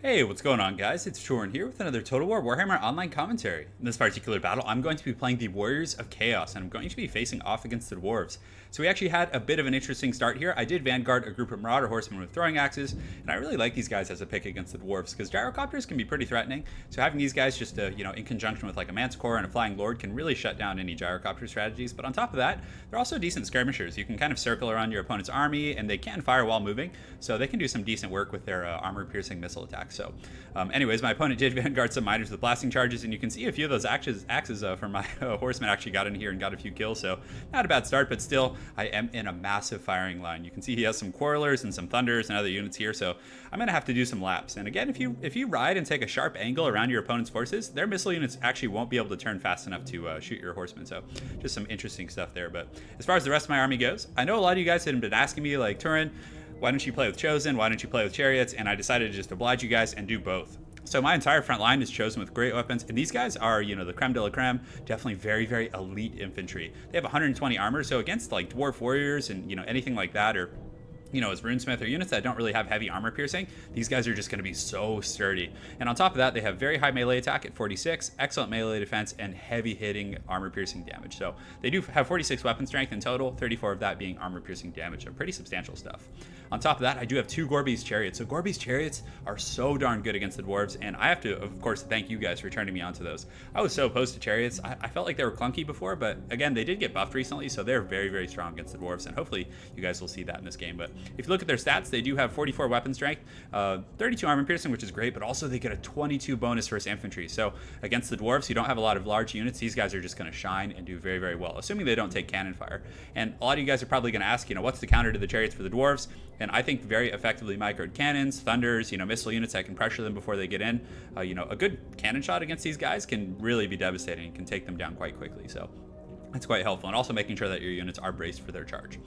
Hey, what's going on, guys? It's Turin here with another Total War Warhammer online commentary. In this particular battle, I'm going to be playing the Warriors of Chaos, and I'm going to be facing off against the Dwarves. So we actually had a bit of an interesting start here. I did Vanguard a group of Marauder Horsemen with throwing axes, and I really like these guys as a pick against the Dwarves, because gyrocopters can be pretty threatening. So having these guys just, in conjunction with like a Manticore and a Flying Lord can really shut down any gyrocopter strategies. But on top of that, they're also decent skirmishers. You can kind of circle around your opponent's army, and they can fire while moving, so they can do some decent work with their armor-piercing missile attacks. So anyways, my opponent did Vanguard some miners with blasting charges, and you can see a few of those axes from my horsemen actually got in here and got a few kills, so not a bad start, but still, I am in a massive firing line. You can see he has some Quarrelers and some Thunders and other units here, so I'm going to have to do some laps. And again, if you ride and take a sharp angle around your opponent's forces, their missile units actually won't be able to turn fast enough to shoot your horsemen, so just some interesting stuff there. But as far as the rest of my army goes, I know a lot of you guys had been asking me, like, Turin, why don't you play with Chosen? Why don't you play with Chariots? And I decided to just oblige you guys and do both. So my entire front line is chosen with great weapons, and these guys are, the creme de la creme, definitely very, very elite infantry. They have 120 armor, so against like dwarf warriors and anything like that, or as runesmith or units that don't really have heavy armor piercing, these guys are just going to be so sturdy. And on top of that, they have very high melee attack at 46, excellent melee defense, and heavy hitting armor piercing damage. So they do have 46 weapon strength in total, 34 of that being armor piercing damage, so pretty substantial stuff. On top of that, I do have two Gorby's Chariots. So Gorby's Chariots are so darn good against the Dwarves, and I have to, of course, thank you guys for turning me onto those. I was so opposed to Chariots. I felt like they were clunky before, but again, they did get buffed recently, so they're very, very strong against the Dwarves, and hopefully you guys will see that in this game. But if you look at their stats, they do have 44 weapon strength, 32 armor piercing, which is great, but also they get a 22 bonus versus infantry. So against the Dwarves, you don't have a lot of large units. These guys are just going to shine and do very, very well, assuming they don't take cannon fire. And a lot of you guys are probably going to ask, what's the counter to the Chariots for the Dwarves? And I think very effectively microed cannons, thunders, missile units that can pressure them before they get in. A good cannon shot against these guys can really be devastating and can take them down quite quickly. So that's quite helpful. And also making sure that your units are braced for their charge.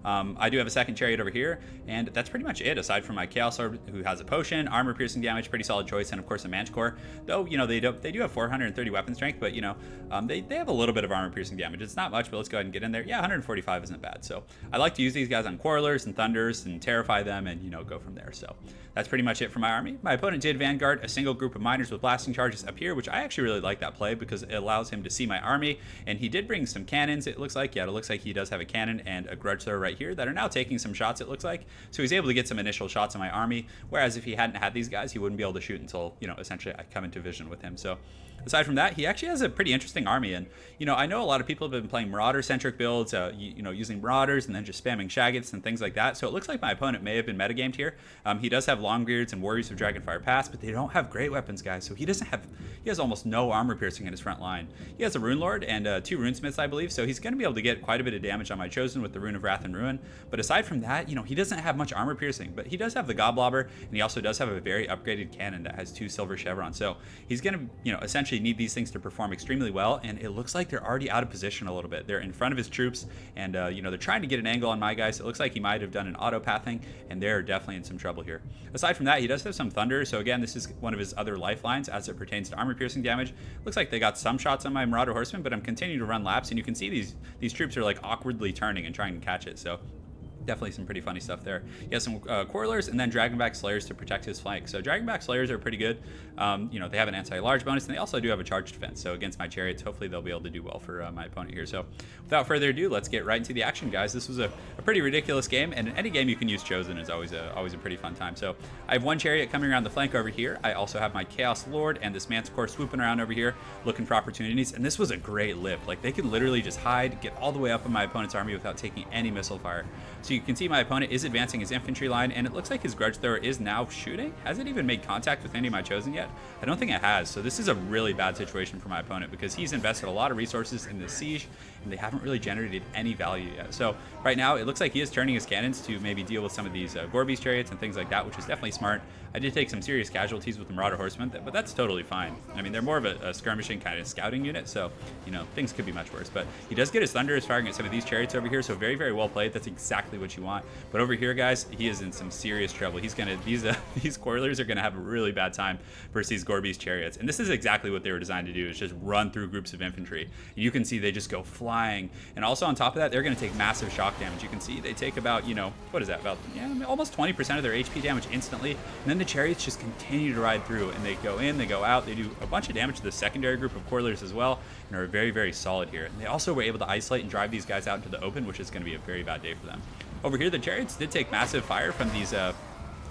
I do have a second chariot over here, and that's pretty much it, aside from my Chaos Orb, who has a potion, armor piercing damage, pretty solid choice, and of course a Manticore. Though, they do have 430 weapon strength, but they have a little bit of armor piercing damage. It's not much, but let's go ahead and get in there. Yeah, 145 isn't bad. So I like to use these guys on Quarrelers and Thunders and terrify them and go from there. So that's pretty much it for my army. My opponent did Vanguard a single group of miners with blasting charges up here, which I actually really like that play because it allows him to see my army, and he did bring some cannons. It looks like he does have a cannon and a grudge thrower right here that are now taking some shots, it looks like. So he's able to get some initial shots on my army, whereas if he hadn't had these guys, he wouldn't be able to shoot until, essentially I come into vision with him. So aside from that, he actually has a pretty interesting army. And, I know a lot of people have been playing Marauder-centric builds, using Marauders and then just spamming Shaggots and things like that. So it looks like my opponent may have been metagamed here. He does have Longbeards and Warriors of Dragonfire Pass, but they don't have great weapons, guys. So he has almost no armor piercing in his front line. He has a Rune Lord and 2 Runesmiths, I believe. So he's going to be able to get quite a bit of damage on my Chosen with the Rune of Wrath and Ruin. But aside from that, he doesn't have much armor piercing, but he does have the Goblobber, and he also does have a very upgraded cannon that has 2 silver chevrons. So he's going to, essentially need these things to perform extremely well, and it looks like they're already out of position a little bit. They're in front of his troops, and, they're trying to get an angle on my guys. It looks like he might have done an auto-pathing, and they're definitely in some trouble here. Aside from that, he does have some Thunder, so again, this is one of his other lifelines as it pertains to armor-piercing damage. Looks like they got some shots on my Marauder Horsemen, but I'm continuing to run laps, and you can see these troops are, like, awkwardly turning and trying to catch it, so definitely some pretty funny stuff there. He has some Quarrelers and then Dragonback Slayers to protect his flank. So Dragonback Slayers are pretty good. They have an anti-large bonus, and they also do have a charge defense. So against my Chariots, hopefully they'll be able to do well for my opponent here. So without further ado, let's get right into the action, guys. This was a pretty ridiculous game, and in any game you can use Chosen is always a pretty fun time. So I have one Chariot coming around the flank over here. I also have my Chaos Lord and this Manticore swooping around over here looking for opportunities, and this was a great lip. Like, they could literally just hide, get all the way up in my opponent's army without taking any missile fire. So you can see my opponent is advancing his infantry line, and it looks like his grudge thrower is now shooting. Has it even made contact with any of my Chosen yet? I don't think it has. So this is a really bad situation for my opponent because he's invested a lot of resources in this siege, and they haven't really generated any value yet. So right now it looks like he is turning his cannons to maybe deal with some of these Gorby's Chariots and things like that, which is definitely smart. I did take some serious casualties with the Marauder Horsemen, but that's totally fine. I mean, they're more of a skirmishing kind of scouting unit, so things could be much worse. But he does get his Thunders firing at some of these Chariots over here, so very, very well played. That's exactly what you want. But over here, guys, he is in some serious trouble. These Quarrelers are gonna have a really bad time versus these Gorby's Chariots, and this is exactly what they were designed to do: is just run through groups of infantry. And you can see they just go flying flying. And also on top of that, they're going to take massive shock damage. You can see they take about, you know, what is that, about almost 20% of their HP damage instantly. And then the chariots just continue to ride through, and they go in, they go out, they do a bunch of damage to the secondary group of coilers as well, and are very, very solid here. And they also were able to isolate and drive these guys out into the open, which is going to be a very bad day for them. Over here, the chariots did take massive fire from these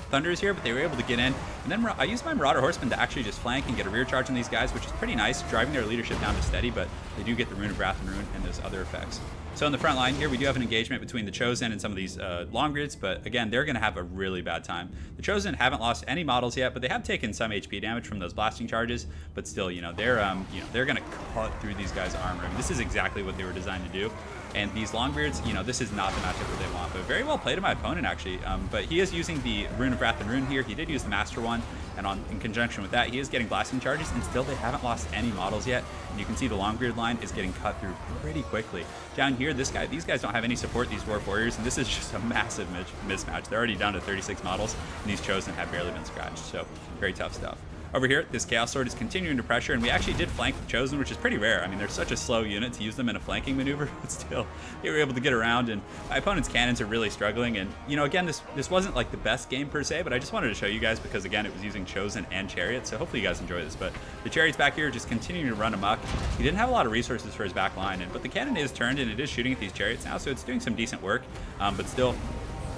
Thunders here, but they were able to get in. And then I used my Marauder Horsemen to actually just flank and get a rear charge on these guys, which is pretty nice, driving their leadership down to steady, but they do get the Rune of Wrath and Rune and those other effects. So in the front line here, we do have an engagement between the Chosen and some of these Longbeards, but again, they're going to have a really bad time. The Chosen haven't lost any models yet, but they have taken some HP damage from those blasting charges, but still, they're going to cut through these guys' armor. I mean, this is exactly what they were designed to do. And these Longbeards, this is not the matchup that they want, but very well played of my opponent, actually. But he is using the Rune of Wrath and Rune here. He did use the Master one, and in conjunction with that, he is getting blasting charges, and still they haven't lost any models yet. And you can see the Longbeard line is getting cut through pretty quickly. Down here, these guys don't have any support, these Dwarf Warriors, and this is just a massive mismatch. They're already down to 36 models, and these Chosen have barely been scratched, so very tough stuff. Over here, this Chaos Sword is continuing to pressure, and we actually did flank the Chosen, which is pretty rare. I mean, they're such a slow unit to use them in a flanking maneuver, but still, they were able to get around, and my opponent's cannons are really struggling. And, again, this wasn't like the best game per se, but I just wanted to show you guys because, again, it was using Chosen and Chariots, so hopefully you guys enjoy this. But the Chariots back here just continuing to run amok. He didn't have a lot of resources for his back line, but the cannon is turned, and it is shooting at these Chariots now, so it's doing some decent work, but still,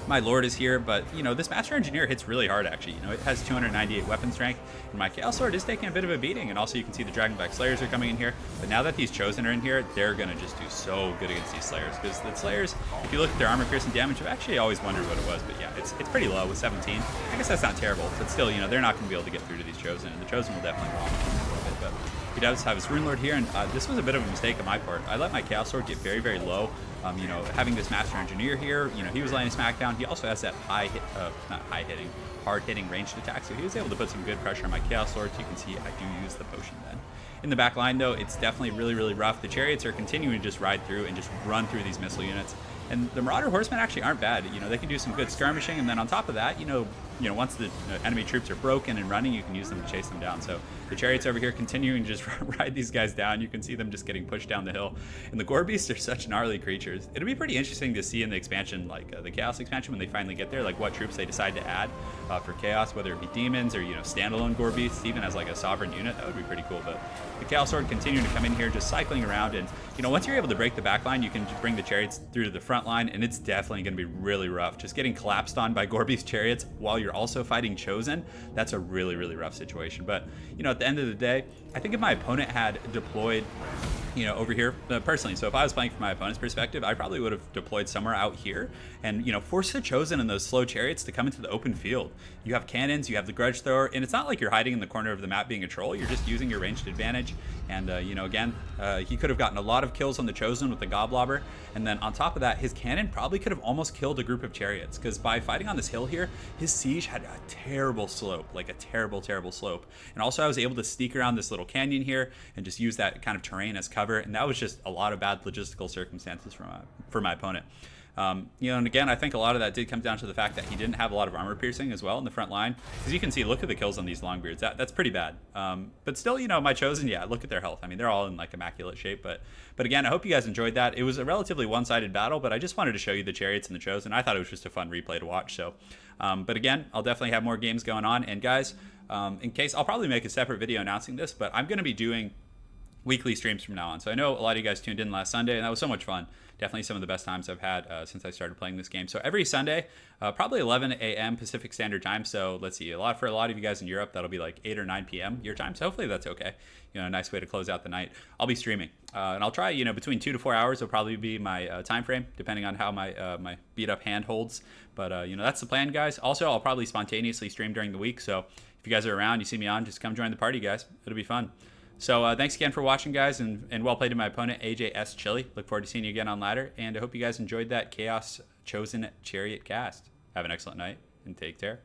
my Lord is here, but this Master Engineer hits really hard actually. It has 298 weapon strength, and my Chaos Sword is taking a bit of a beating, and also you can see the Dragonback Slayers are coming in here. But now that these Chosen are in here, they're gonna just do so good against these Slayers, because the Slayers, if you look at their armor piercing damage, I've actually always wondered what it was, but yeah, it's pretty low with 17. I guess that's not terrible, but still, they're not gonna be able to get through to these Chosen, and the Chosen will definitely bomb them a little bit. But he does have his Rune Lord here, and this was a bit of a mistake on my part. I let my Chaos Sword get very, very low. Having this Master Engineer here, he was laying a smackdown. He also has that hard-hitting ranged attack, so he was able to put some good pressure on my Chaos Sword. So you can see I do use the potion then. In the back line, though, it's definitely really, really rough. The Chariots are continuing to just ride through and just run through these missile units. And the Marauder Horsemen actually aren't bad. They can do some good skirmishing, and then on top of that, once the enemy troops are broken and running, you can use them to chase them down. So the Chariots over here continuing to just ride these guys down. You can see them just getting pushed down the hill. And the Gore Beasts are such gnarly creatures. It'll be pretty interesting to see in the expansion, like the Chaos expansion, when they finally get there, like what troops they decide to add for Chaos, whether it be demons or standalone Gore Beasts, even as like a sovereign unit. That would be pretty cool. But the Chaos Sword continuing to come in here, just cycling around, and once you're able to break the back line, you can just bring the Chariots through to the front line, and it's definitely going to be really rough. Just getting collapsed on by Gore Beast Chariots while you're also fighting Chosen, that's a really, really rough situation. But at the end of the day, I think if my opponent had deployed over here personally, so if I was playing from my opponent's perspective, I probably would have deployed somewhere out here and force the Chosen and those slow Chariots to come into the open field. You have cannons, you have the Grudge Thrower, and it's not like you're hiding in the corner of the map being a troll. You're just using your ranged advantage. And again, he could have gotten a lot of kills on the Chosen with the Goblobber, and then on top of that, his cannon probably could have almost killed a group of Chariots, because by fighting on this hill here, his siege had a terrible slope, like a terrible, terrible slope. And also I was able to sneak around this little canyon here and just use that kind of terrain as cover, and that was just a lot of bad logistical circumstances for my opponent. And again, I think a lot of that did come down to the fact that he didn't have a lot of armor piercing as well in the front line. Because you can see, look at the kills on these Longbeards. That's pretty bad. But still, my Chosen, yeah, look at their health. I mean, they're all in like immaculate shape. But again, I hope you guys enjoyed that. It was a relatively one-sided battle, but I just wanted to show you the Chariots and the Chosen. I thought it was just a fun replay to watch. So, but again, I'll definitely have more games going on. And guys, in case, I'll probably make a separate video announcing this, but I'm going to be doing weekly streams from now on. So I know a lot of you guys tuned in last Sunday, and that was so much fun. Definitely some of the best times I've had since I started playing this game. So every Sunday, probably 11 a.m. Pacific Standard Time. So let's see, for a lot of you guys in Europe, that'll be like 8 or 9 p.m. your time. So hopefully that's okay. A nice way to close out the night. I'll be streaming, and I'll try. Between 2 to 4 hours will probably be my time frame, depending on how my beat up hand holds. But that's the plan, guys. Also, I'll probably spontaneously stream during the week. So if you guys are around, you see me on, just come join the party, guys. It'll be fun. So thanks again for watching, guys, and well played to my opponent, AJS Chili. Look forward to seeing you again on ladder, and I hope you guys enjoyed that Chaos Chosen Chariot cast. Have an excellent night, and take care.